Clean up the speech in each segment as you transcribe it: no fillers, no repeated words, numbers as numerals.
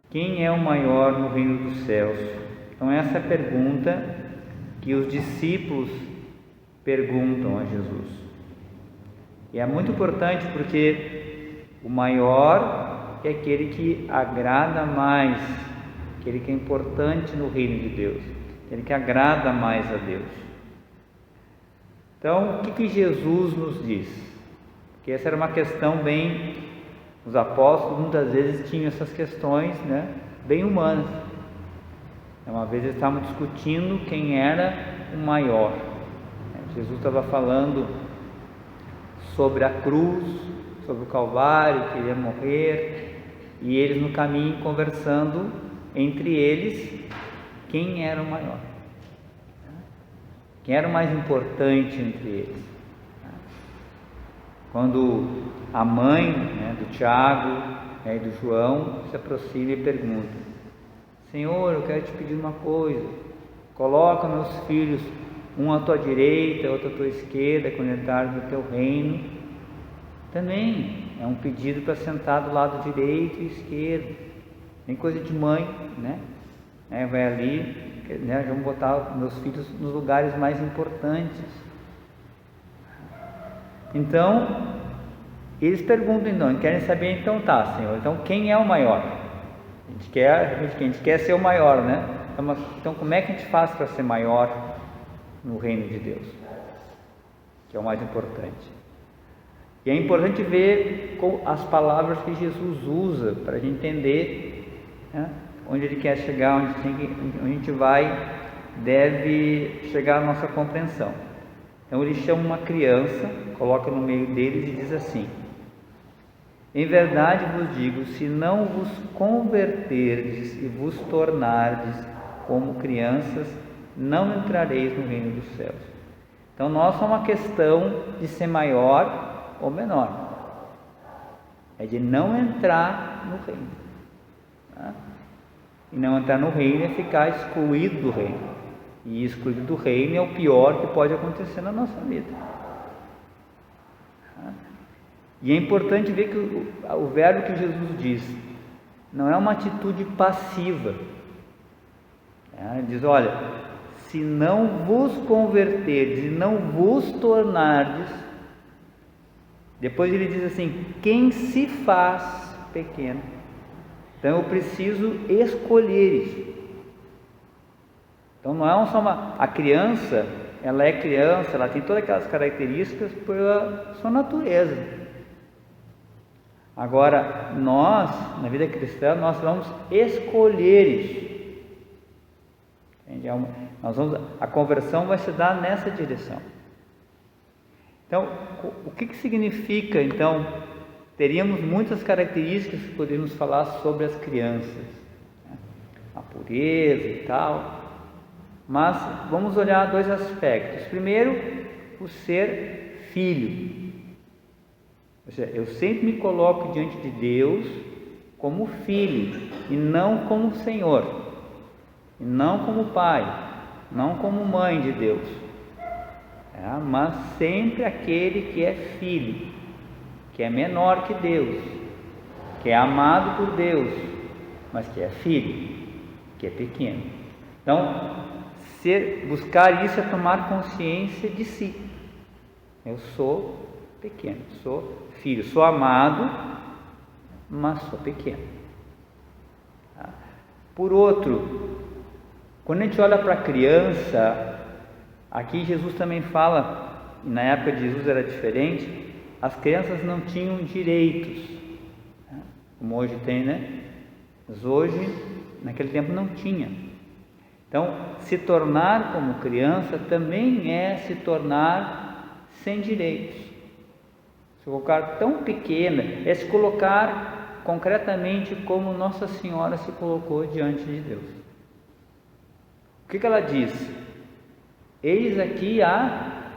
Quem é o maior no reino dos céus? Então essa é a pergunta que os discípulos perguntam a Jesus. E é muito importante porque o maior é aquele que agrada mais, aquele que é importante no reino de Deus, aquele que agrada mais a Deus. Então, o que Jesus nos diz? Porque essa era uma questão bem... Os apóstolos muitas vezes tinham essas questões, bem humanas. Uma vez eles estavam discutindo quem era o maior. Jesus estava falando sobre a cruz, sobre o Calvário, que ele ia morrer, e eles no caminho conversando entre eles quem era o maior, quem era o mais importante entre eles. Quando a mãe do Tiago e do João se aproxima e pergunta: Senhor, eu quero te pedir uma coisa, coloca meus filhos um à tua direita, outro à tua esquerda, quando entrares no teu reino. Também é um pedido para sentar do lado direito e esquerdo, tem coisa de mãe, vai ali, vamos botar meus filhos nos lugares mais importantes. Então, eles perguntam, então, querem saber, então tá, Senhor, então quem é o maior? A gente quer ser o maior, Então, como é que a gente faz para ser maior no reino de Deus? Que é o mais importante. E é importante ver as palavras que Jesus usa para a gente entender onde Ele quer chegar, onde a gente deve chegar a nossa compreensão. Então Ele chama uma criança, coloca no meio deles e diz assim: em verdade vos digo, se não vos converterdes e vos tornardes como crianças, não entrareis no reino dos céus. Então não é só uma questão de ser maior ou menor, é de não entrar no reino. E não entrar no reino é ficar excluído do reino. E excluído do reino é o pior que pode acontecer na nossa vida. E é importante ver que o verbo que Jesus diz não é uma atitude passiva. Ele diz: olha, se não vos converterdes e não vos tornardes. Depois ele diz assim: quem se faz pequeno. Então eu preciso escolher isso. Então não é só a criança, ela é criança, ela tem todas aquelas características pela sua natureza. Agora, nós, na vida cristã, nós vamos escolher isso. A conversão vai se dar nessa direção. Então, o que significa, então, teríamos muitas características que poderíamos falar sobre as crianças, a pureza e tal, mas vamos olhar dois aspectos. Primeiro, o ser filho. Ou seja, eu sempre me coloco diante de Deus como filho e não como Senhor, e não como pai, não como mãe de Deus, mas sempre aquele que é filho, que é menor que Deus, que é amado por Deus, mas que é filho, que é pequeno. Então, buscar isso é tomar consciência de si. Eu sou pequeno, sou filho, sou amado, mas sou pequeno. Por outro, quando a gente olha para a criança, aqui Jesus também fala, e na época de Jesus era diferente, as crianças não tinham direitos, como hoje tem, Mas hoje, naquele tempo não tinha. Então, se tornar como criança também é se tornar sem direitos. Se colocar tão pequena, é se colocar concretamente como Nossa Senhora se colocou diante de Deus. O que ela diz? Eis aqui a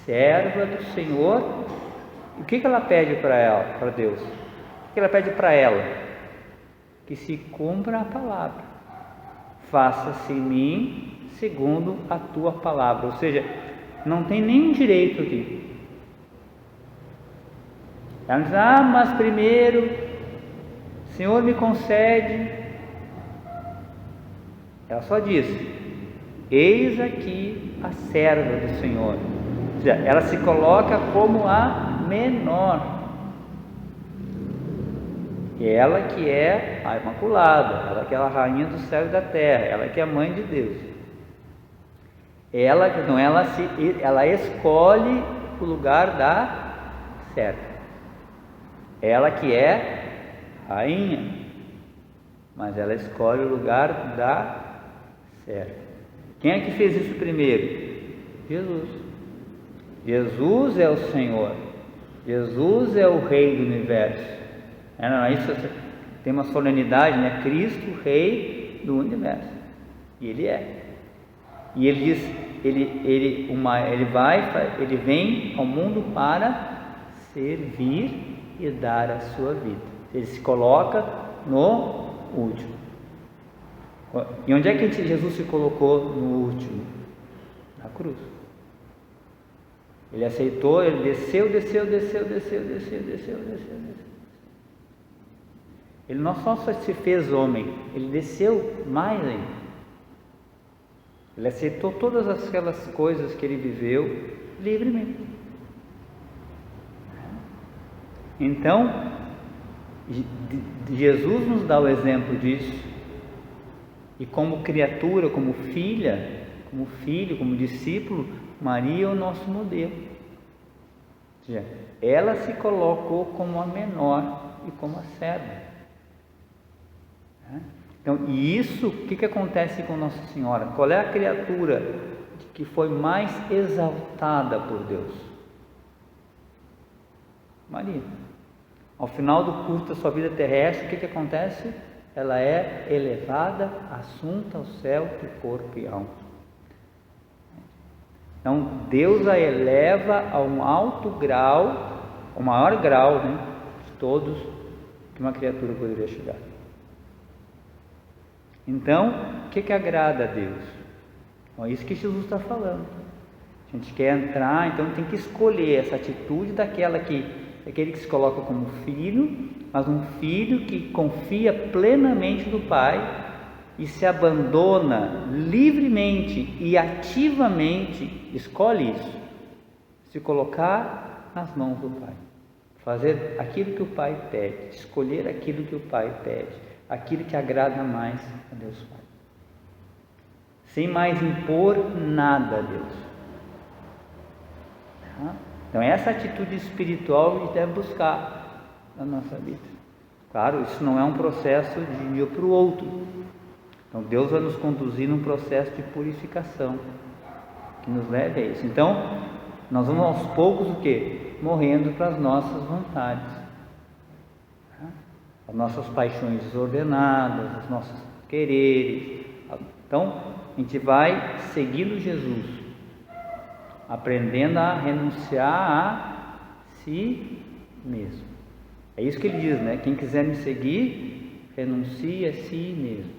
serva do Senhor. E o que ela pede para Deus? O que ela pede para ela? Que se cumpra a palavra. Faça-se em mim segundo a tua palavra. Ou seja, não tem nenhum direito aqui. Ela diz: mas primeiro, Senhor, me concede Ela só diz: eis aqui a serva do Senhor. Ou seja, ela se coloca como a menor. Ela que é a Imaculada, ela que é a rainha do céu e da terra, ela que é a mãe de Deus. Ela escolhe o lugar da serva. Ela que é rainha, mas ela escolhe o lugar da serva. Quem é que fez isso primeiro? Jesus. Jesus é o Senhor. Jesus é o Rei do Universo. Isso tem uma solenidade, né? Cristo, Rei do Universo. E Ele é. E Ele diz, Ele vem ao mundo para servir e dar a sua vida. Ele se coloca no último. E onde é que Jesus se colocou no último? Na cruz. Ele aceitou, ele desceu. Ele não só se fez homem, ele desceu mais ainda. Ele aceitou todas aquelas coisas que ele viveu livremente. Então, Jesus nos dá o exemplo disso. E como criatura, como filha, como filho, como discípulo, Maria é o nosso modelo. Ou seja, ela se colocou como a menor e como a serva. Então, e isso, o que acontece com Nossa Senhora? Qual é a criatura que foi mais exaltada por Deus? Maria. Ao final do curso da sua vida terrestre, o que acontece? Ela é elevada, assunta ao céu de corpo e alma. Então, Deus a eleva a um alto grau, o maior grau, né, de todos que uma criatura poderia chegar. Então, o que agrada a Deus? Então, é isso que Jesus está falando. A gente quer entrar, então tem que escolher essa atitude daquele que se coloca como filho, mas um filho que confia plenamente no Pai e se abandona livremente e ativamente, escolhe isso, se colocar nas mãos do Pai, fazer aquilo que o Pai pede, escolher aquilo que o Pai pede, aquilo que agrada mais a Deus Pai, sem mais impor nada a Deus. Então essa atitude espiritual a gente deve buscar na nossa vida. Claro, isso não é um processo de um dia para o outro. Então Deus vai nos conduzir num processo de purificação que nos leve a isso. Então nós vamos aos poucos o quê? Morrendo para as nossas vontades, as nossas paixões desordenadas, os nossos quereres. Então a gente vai seguindo Jesus, aprendendo a renunciar a si mesmo. É isso que ele diz, né? Quem quiser me seguir, renuncie a si mesmo.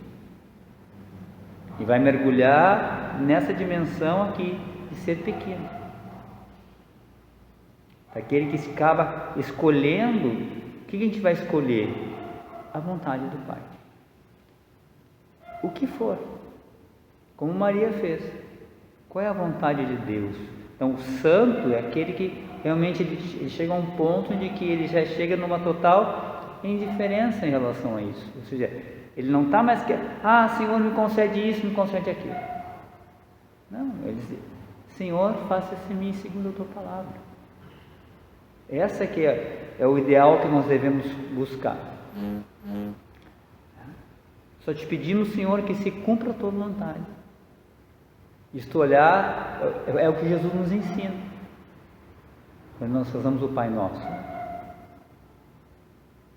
E vai mergulhar nessa dimensão aqui de ser pequeno. Aquele que acaba escolhendo, o que a gente vai escolher? A vontade do Pai. O que for. Como Maria fez. Qual é a vontade de Deus? Então, o santo é aquele que realmente ele chega a um ponto de que ele já chega numa total indiferença em relação a isso. Ou seja, ele não está mais que, Senhor, me concede isso, me concede aquilo. Não, ele diz, Senhor, faça-se em mim segundo a tua palavra. Essa que é o ideal que nós devemos buscar. Só te pedimos, Senhor, que se cumpra a tua vontade. Isto olhar é o que Jesus nos ensina quando nós fazemos o Pai Nosso.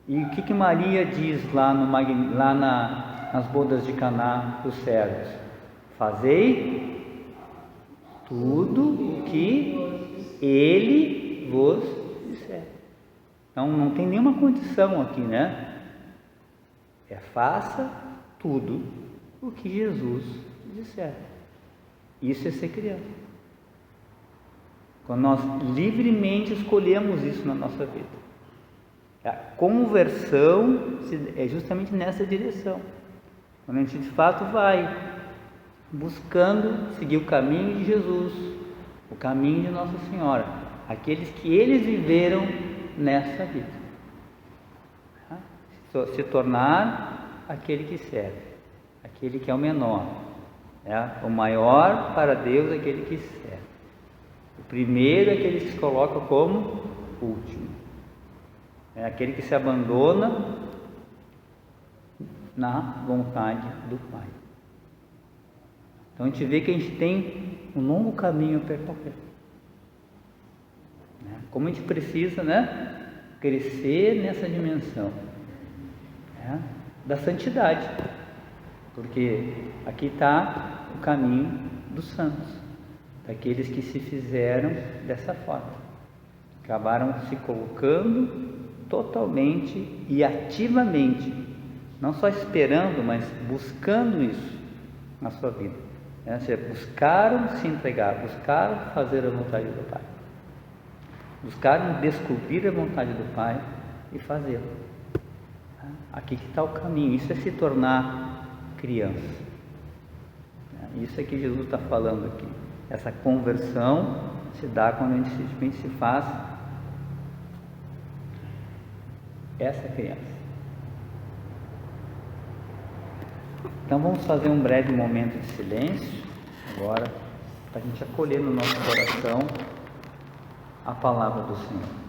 E o que Maria diz lá nas bodas de Caná dos servos? Fazei tudo o que Ele vos disser. Então não tem nenhuma condição aqui, né? Faça tudo o que Jesus disser. Isso é ser criança. Quando nós livremente escolhemos isso na nossa vida. A conversão é justamente nessa direção. Quando a gente de fato vai buscando seguir o caminho de Jesus, o caminho de Nossa Senhora, aqueles que eles viveram nessa vida. Se tornar aquele que serve, aquele que é o menor, o maior para Deus é aquele que serve. O primeiro é aquele que se coloca como último, é aquele que se abandona na vontade do Pai. Então a gente vê que a gente tem um longo caminho a percorrer. Como a gente precisa, crescer nessa dimensão da santidade, porque aqui está o caminho dos santos, daqueles que se fizeram dessa forma, acabaram se colocando totalmente e ativamente, não só esperando, mas buscando isso na sua vida. Buscaram se entregar, buscaram fazer a vontade do Pai, buscaram descobrir a vontade do Pai e fazê-la. Aqui que está o caminho, isso é se tornar criança. Isso é que Jesus está falando aqui. Essa conversão se dá quando a gente simplesmente se faz essa criança. Então vamos fazer um breve momento de silêncio agora, para a gente acolher no nosso coração a palavra do Senhor.